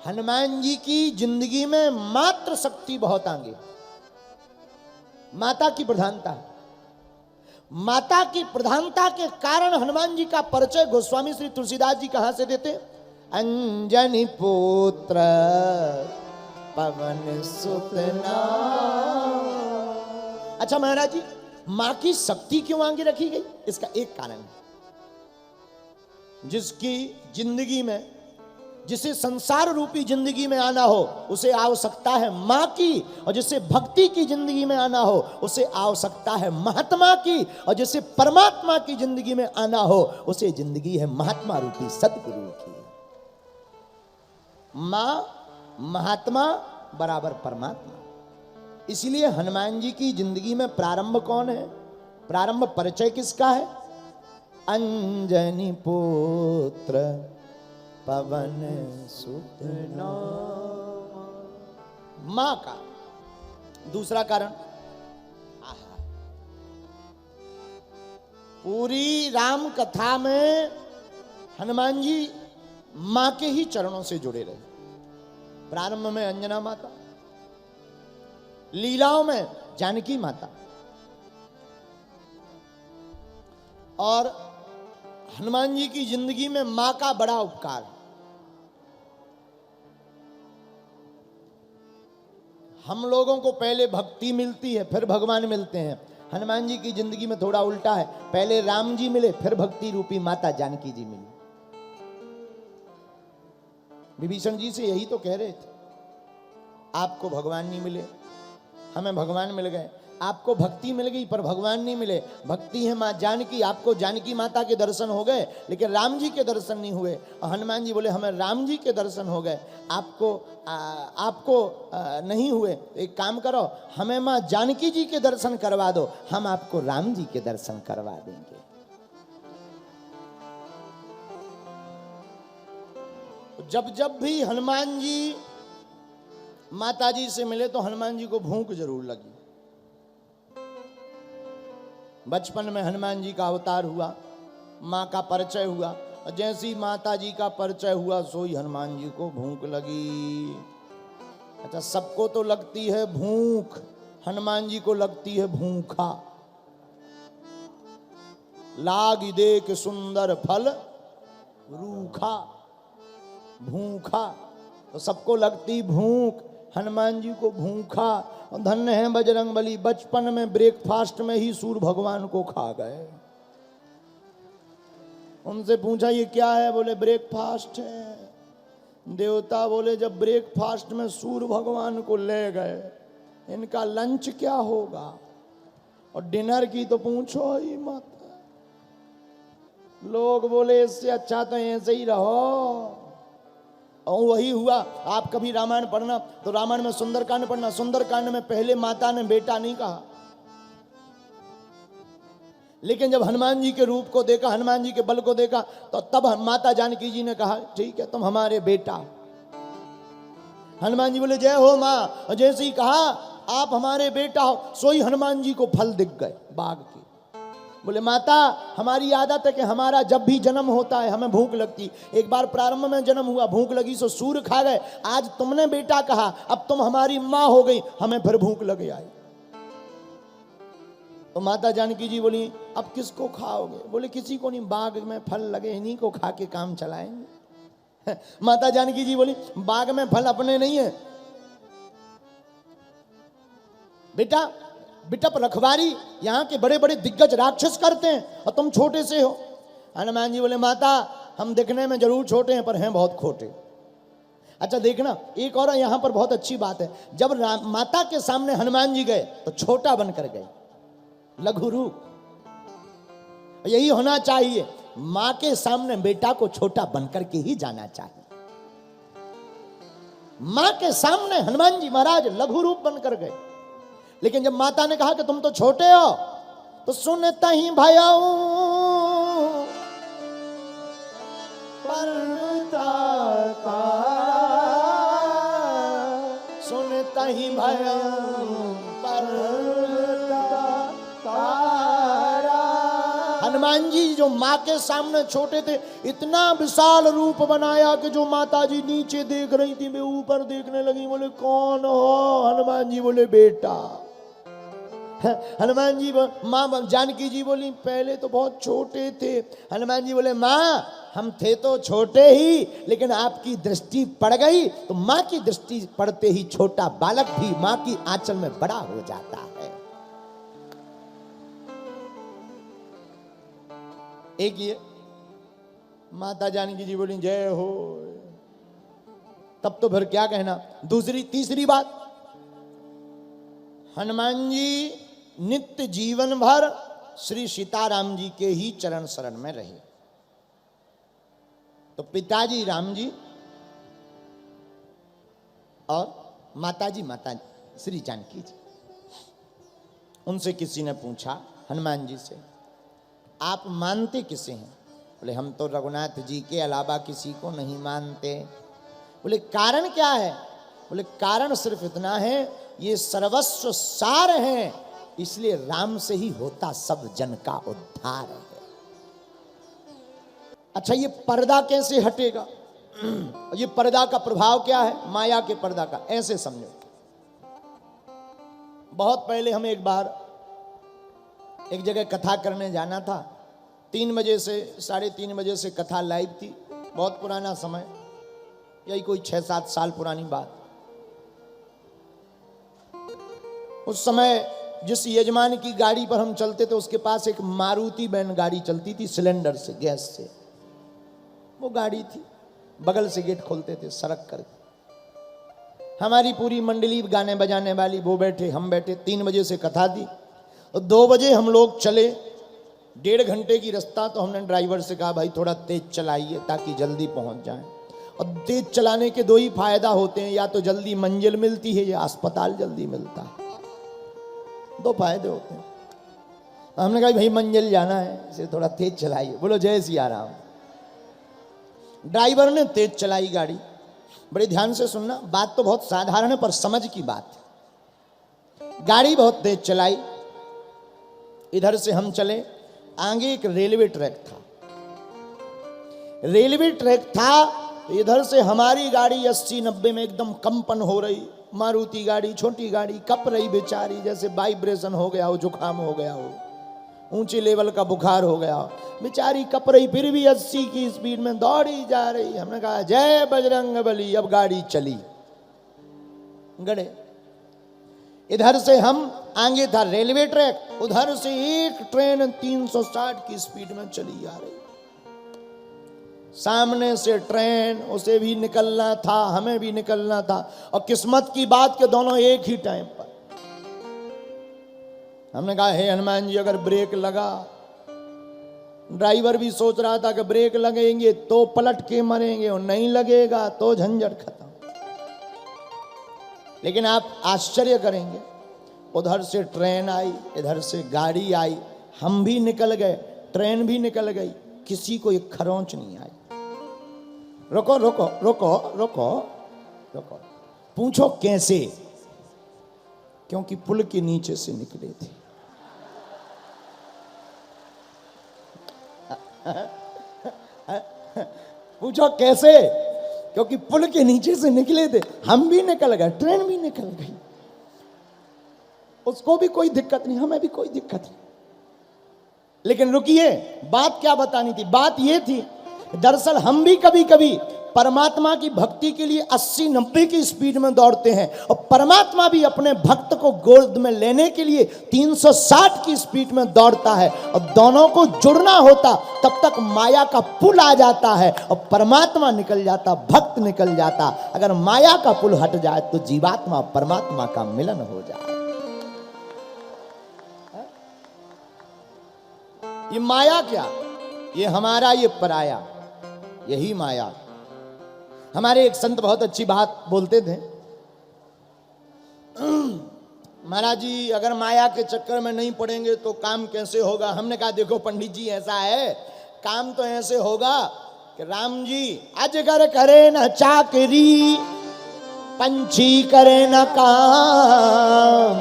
हनुमान जी की जिंदगी में मात्र शक्ति बहुत आगे, माता की प्रधानता है। माता की प्रधानता के कारण हनुमान जी का परिचय गोस्वामी श्री तुलसीदास जी कहां से देते? अंजनी पुत्र पवन सुत नाम। अच्छा महाराज जी, मां की शक्ति क्यों आगे रखी गई? इसका एक कारण है, जिसकी जिंदगी में, जिसे संसार रूपी जिंदगी में आना हो उसे आवश्यकता है मां की, और जिसे भक्ति की जिंदगी में आना हो उसे आवश्यकता है महात्मा की, और जिसे परमात्मा की जिंदगी में आना हो उसे जिंदगी है महात्मा रूपी सदगुरु की। मां महात्मा बराबर परमात्मा। इसलिए हनुमान जी की जिंदगी में प्रारंभ कौन है? प्रारंभ परिचय किसका है? अंजनी पुत्र पवन सुत नाम, मां का। दूसरा कारण, पूरी राम कथा में हनुमान जी मां के ही चरणों से जुड़े रहे। प्रारंभ में अंजना माता, लीलाओं में जानकी माता, और हनुमान जी की जिंदगी में मां का बड़ा उपकार। हम लोगों को पहले भक्ति मिलती है फिर भगवान मिलते हैं, हनुमान जी की जिंदगी में थोड़ा उल्टा है, पहले राम जी मिले फिर भक्ति रूपी माता जानकी जी मिली। विभीषण जी से यही तो कह रहे थे, आपको भगवान नहीं मिले, हमें भगवान मिल गए। आपको भक्ति मिल गई पर भगवान नहीं मिले। भक्ति है मां जानकी, आपको जानकी माता के दर्शन हो गए लेकिन राम जी के दर्शन नहीं हुए। और हनुमान जी बोले हमें राम जी के दर्शन हो गए, आपको नहीं हुए। एक काम करो, हमें मां जानकी जी के दर्शन करवा दो, हम आपको राम जी के दर्शन करवा देंगे। जब जब भी हनुमान जी माता जी से मिले तो हनुमान जी को भूख जरूर लगी। बचपन में हनुमान जी का अवतार हुआ, मां का परिचय हुआ, और जैसी माता जी का परिचय हुआ सोई हनुमान जी को भूख लगी। अच्छा, सबको तो लगती है भूख, हनुमान जी को लगती है भूखा। लाग देख सुंदर फल रूखा, भूखा, तो सबको लगती भूख, हनुमान जी को भूखा। और धन्य है बजरंगबली, बचपन में ब्रेकफास्ट में ही सूर्य भगवान को खा गए। उनसे पूछा ये क्या है? बोले ब्रेकफास्ट है। देवता बोले जब ब्रेकफास्ट में सूर्य भगवान को ले गए, इनका लंच क्या होगा? और डिनर की तो पूछो ही मत। लोग बोले इससे अच्छा तो ऐसे ही रहो। और वही हुआ। आप कभी रामायण पढ़ना तो रामायण में सुंदरकांड पढ़ना, सुंदरकांड में पहले माता ने बेटा नहीं कहा, लेकिन जब हनुमान जी के रूप को देखा, हनुमान जी के बल को देखा, तो तब माता जानकी जी ने कहा ठीक है तुम हमारे बेटा। हनुमान जी बोले जय हो मां, और जैसे ही कहा आप हमारे बेटा हो, सोई हनुमान जी को फल दिख गए बाघ के। बोले माता हमारी आदत है कि हमारा जब भी जन्म होता है हमें भूख लगती। एक बार प्रारंभ में जन्म हुआ, भूख लगी सो सूर्य खा गए। आज तुमने बेटा कहा, अब तुम हमारी मां हो गई, हमें फिर भूख लग आई। तो माता जानकी जी बोली अब किसको खाओगे? बोले किसी को नहीं, बाग में फल लगे इन्हीं को खा के काम चलाएंगे। माता जानकी जी बोली बाग में फल अपने नहीं है बेटा, बिटप रखवारी यहाँ के बड़े बड़े दिग्गज राक्षस करते हैं और तुम छोटे से हो। हनुमान जी बोले माता हम दिखने में जरूर छोटे हैं पर हैं बहुत खोटे। अच्छा देखना, एक और यहाँ पर बहुत अच्छी बात है, जब माता के सामने हनुमान जी गए तो छोटा बनकर गए, लघु रूप। यही होना चाहिए, मां के सामने बेटा को छोटा बनकर के ही जाना चाहिए। मां के सामने हनुमान जी महाराज लघु रूप बनकर गए, लेकिन जब माता ने कहा कि तुम तो छोटे हो, तो सुनता ही भयाऊ सुनता ही भयाऊ हनुमान जी जो माँ के सामने छोटे थे, इतना विशाल रूप बनाया कि जो माता जी नीचे देख रही थी वे ऊपर देखने लगी। बोले कौन हो? हनुमान जी बोले बेटा। हनुमान जी माँ जानकी जी बोली पहले तो बहुत छोटे थे। हनुमान जी बोले माँ हम थे तो छोटे ही, लेकिन आपकी दृष्टि पड़ गई तो माँ की दृष्टि पड़ते ही छोटा बालक भी माँ की आंचल में बड़ा हो जाता है। एक ये माता जानकी जी बोली जय हो। तब तो फिर क्या कहना। तीसरी बात, हनुमान जी नित्य जीवन भर श्री सीताराम जी के ही चरण शरण में रहे। तो पिताजी राम जी और माता श्री जानकी जी, उनसे किसी ने पूछा हनुमान जी से आप मानते किसे हैं? बोले हम तो रघुनाथ जी के अलावा किसी को नहीं मानते। बोले कारण क्या है? बोले कारण सिर्फ इतना है ये सर्वस्व सार हैं, इसलिए राम से ही होता सब जन का उद्धार है। अच्छा ये पर्दा कैसे हटेगा? ये पर्दा का प्रभाव क्या है? माया के पर्दा का ऐसे समझो। बहुत पहले हम एक बार एक जगह कथा करने जाना था। 3 बजे से 3:30 बजे से कथा लाइव थी। बहुत पुराना समय, यही कोई 6-7 साल पुरानी बात। उस समय जिस यजमान की गाड़ी पर हम चलते थे उसके पास एक मारुति वैन गाड़ी चलती थी, सिलेंडर से, गैस से वो गाड़ी थी। बगल से गेट खोलते थे सड़क करके। हमारी पूरी मंडली गाने बजाने वाली, वो बैठे हम बैठे। 3 बजे से कथा थी और 2 बजे हम लोग चले। 1.5 घंटे की रास्ता। तो हमने ड्राइवर से कहा भाई थोड़ा तेज चलाइए ताकि जल्दी पहुंच जाए। और तेज चलाने के 2 ही फायदा होते हैं, या तो जल्दी मंजिल मिलती है या अस्पताल जल्दी मिलता है। 2 फायदे होते हैं। हमने कहा भाई मंजिल जाना है, इसे थोड़ा तेज चलाइए। बोलो जय सिया राम। ड्राइवर ने तेज चलाई गाड़ी। बड़े ध्यान से सुनना, बात तो बहुत साधारण है पर समझ की बात है। गाड़ी बहुत तेज चलाई। इधर से हम चले, आगे एक रेलवे ट्रैक था। रेलवे ट्रैक था, इधर से हमारी गाड़ी 80-90 में एकदम कंपन हो रही। मारुति गाड़ी, छोटी गाड़ी, कप रही बेचारी, जैसे वाइब्रेशन हो गया हो, जुकाम हो गया हो, ऊंचे लेवल का बुखार हो गया हो। बेचारी कप रही, फिर भी 80 की स्पीड में दौड़ी जा रही। हमने कहा जय बजरंग बली। अब गाड़ी चली, गड़े। इधर से हम, आगे था रेलवे ट्रैक, उधर से एक ट्रेन 360 की स्पीड में चली आ रही। सामने से ट्रेन, उसे भी निकलना था, हमें भी निकलना था। और किस्मत की बात के दोनों एक ही टाइम पर। हमने कहा हे हनुमान जी अगर ब्रेक लगा। ड्राइवर भी सोच रहा था कि ब्रेक लगेंगे तो पलट के मरेंगे, और नहीं लगेगा तो झंझट खत्म। लेकिन आप आश्चर्य करेंगे, उधर से ट्रेन आई, इधर से गाड़ी आई, हम भी निकल गए, ट्रेन भी निकल गई, किसी को एक खरोंच नहीं आई। रुको रुको रुको रुको रुको, पूछो कैसे? क्योंकि पुल के नीचे से निकले थे। पूछो कैसे? क्योंकि पुल के नीचे से निकले थे। हम भी निकल गए, ट्रेन भी निकल गई, उसको भी कोई दिक्कत नहीं, हमें भी कोई दिक्कत नहीं। लेकिन रुकिए, बात क्या बतानी थी? बात यह थी दरअसल हम भी कभी कभी परमात्मा की भक्ति के लिए 80-90 की स्पीड में दौड़ते हैं, और परमात्मा भी अपने भक्त को गोद में लेने के लिए 360 की स्पीड में दौड़ता है। और दोनों को जुड़ना होता, तब तक माया का पुल आ जाता है और परमात्मा निकल जाता, भक्त निकल जाता। अगर माया का पुल हट जाए तो जीवात्मा परमात्मा का मिलन हो जाए। ये माया क्या? ये हमारा, ये पराया, यही माया। हमारे एक संत बहुत अच्छी बात बोलते थे, महाराज जी अगर माया के चक्कर में नहीं पड़ेंगे तो काम कैसे होगा? हमने कहा देखो पंडित जी ऐसा है, काम तो ऐसे होगा कि राम जी अजगर करे न चाकरी, पंछी करे न काम,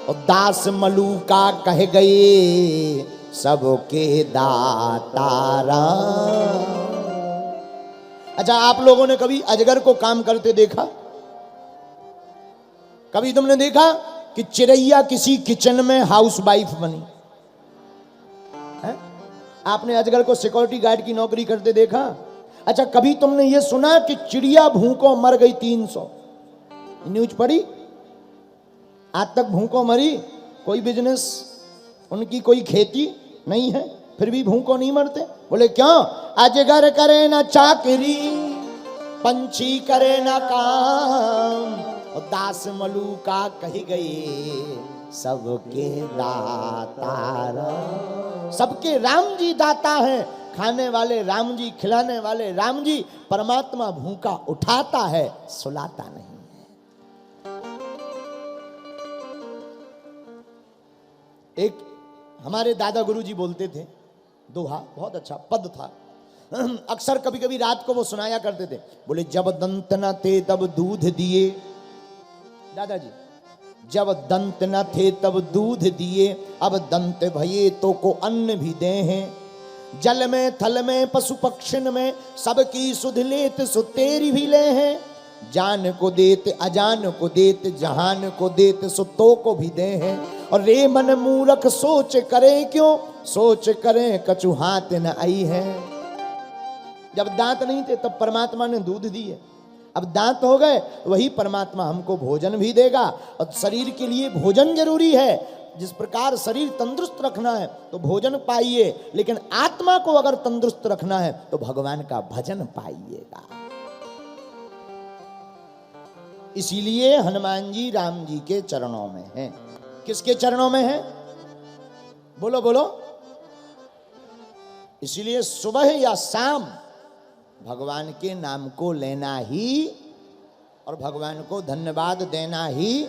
और दास मलूका कह गए सबके दातारा। अच्छा, आप लोगों ने कभी अजगर को काम करते देखा? कभी तुमने देखा कि चिड़ैया किसी किचन में हाउस वाइफ बनी है? आपने अजगर को सिक्योरिटी गार्ड की नौकरी करते देखा? अच्छा, कभी तुमने ये सुना कि चिड़िया भूखों मर गई 300? न्यूज पढ़ी? आज तक भूखों मरी? कोई बिजनेस उनकी, कोई खेती नहीं है, फिर भी भूखों नहीं मरते। बोले क्यों? अजगर करे ना चाकरी, पंछी करे ना काम, और दास मलूका कही गई सबके दातारा। सबके राम जी दाता हैं, खाने वाले राम जी, खिलाने वाले राम जी। परमात्मा भूखा उठाता है, सुलाता नहीं है। एक हमारे दादा गुरु जी बोलते थे दोहा, बहुत अच्छा पद था, अक्सर कभी कभी रात को वो सुनाया करते थे। बोले जब दंत न थे तब दूध दिए, दादाजी, जब दंत न थे तब दूध दिए, अब दंत भये तो को अन्न भी दे हैं। जल में थल में पशु पक्षिन में सबकी सुध लेत सो तेरी भी ले हैं। जान को देत अजान को देत, जहान को देत सो तो को भी दे हैं। और रे मन मूरख सोच करे क्यों, सोच करें कछु हाथ न आई है। जब दांत नहीं थे तब परमात्मा ने दूध दिए, अब दांत हो गए, वही परमात्मा हमको भोजन भी देगा। और शरीर के लिए भोजन जरूरी है। जिस प्रकार शरीर तंदुरुस्त रखना है तो भोजन पाइए, लेकिन आत्मा को अगर तंदुरुस्त रखना है तो भगवान का भजन पाइएगा। इसीलिए हनुमान जी राम जी के चरणों में हैं। किसके चरणों में हैं? बोलो बोलो। इसीलिए सुबह या शाम भगवान के नाम को लेना ही और भगवान को धन्यवाद देना ही